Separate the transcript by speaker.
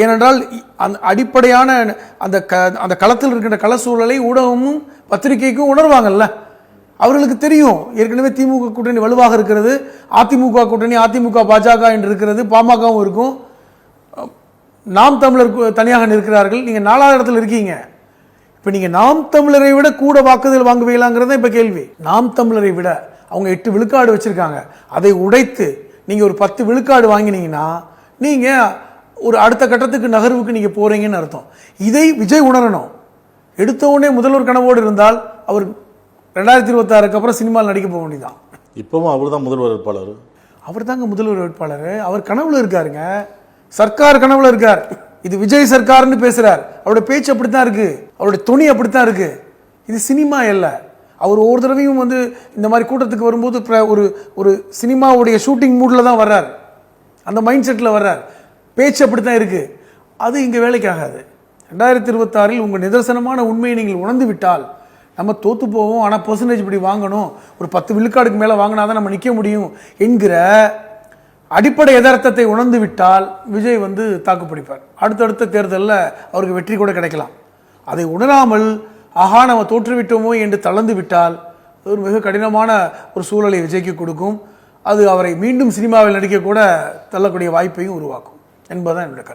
Speaker 1: ஏனென்றால் அந்த அடிப்படையான அந்த களத்தில் இருக்கின்ற கள சூழலை ஊடகமும் பத்திரிகைக்கும் உணர்வாங்கல்ல. அவர்களுக்கு தெரியும் ஏற்கனவே திமுக கூட்டணி வலுவாக இருக்கிறது, அதிமுக கூட்டணி அதிமுக பாஜக என்று இருக்கிறது, பாமகவும் இருக்கும், நாம் தமிழர் தனியாக நிற்கிறார்கள். நீங்கள் 4வது இடத்துல இருக்கீங்க. இப்போ நீங்கள் நாம் தமிழரை விட கூட வாக்குதல் வாங்குவீங்களாங்கிறத இப்போ கேள்வி. நாம் தமிழரை விட அவங்க 8 விழுக்காடு வச்சுருக்காங்க. அதை உடைத்து நீங்கள் ஒரு 10 விழுக்காடு வாங்கினீங்கன்னா நீங்கள் ஒரு அடுத்த கட்டத்துக்கு நகர்வுக்கு நீங்கள் போகிறீங்கன்னு அர்த்தம். இதை விஜய் உணரணும். எடுத்தவுடனே முதல்வர் கனவோடு இருந்தால் அவர் 2026க்கு அப்புறம் சினிமாவில் நடிக்க போக வேண்டியதான்.
Speaker 2: இப்போவும் அவர் தான் முதல்வர் வேட்பாளர்.
Speaker 1: அவர் தாங்க முதல்வர் வேட்பாளர். அவர் கனவுல இருக்காருங்க, சர்க்கார் கனவுல இருக்கார். இது விஜய் சர்க்கார்னு பேசுறார். அவருடைய பேச்சு அப்படித்தான் இருக்கு, அவருடைய துணி அப்படித்தான் இருக்கு. இது சினிமா இல்ல. அவர் ஒவ்வொரு தடவையும் இந்த மாதிரி கூட்டத்துக்கு வரும்போது ஒரு சினிமாவுடைய ஷூட்டிங் மூட்ல தான் வர்றார், அந்த மைண்ட் செட்டில் வர்றார். பேச்சு அப்படித்தான் இருக்கு. அது இங்கே வேலைக்கு ஆகாது. 2026 உங்கள் நிதர்சனமான உண்மையை நீங்கள் உணர்ந்து விட்டால் நம்ம தோற்று போவோம். ஆனால் பெர்சன்டேஜ் இப்படி வாங்கணும், ஒரு 10 விழுக்காடுக்கு மேலே வாங்கினா தான் நம்ம நிற்க முடியும் என்கிற அடிப்படை யதார்த்தத்தை உணர்ந்து விட்டால் விஜய் தாக்குப்பிடிப்பார். அடுத்தடுத்த தேர்தலில் அவருக்கு வெற்றி கூட கிடைக்கலாம். அதை உணராமல் ஆஹா நம்ம தோற்றுவிட்டோமோ என்று தளர்ந்து விட்டால் ஒரு மிக கடினமான ஒரு சூழலை விஜய்க்கு கொடுக்கும். அது அவரை மீண்டும் சினிமாவில் நடிக்க கூட தள்ளக்கூடிய வாய்ப்பையும் உருவாக்கும் என்பதுதான் என்னுடைய கருத்து.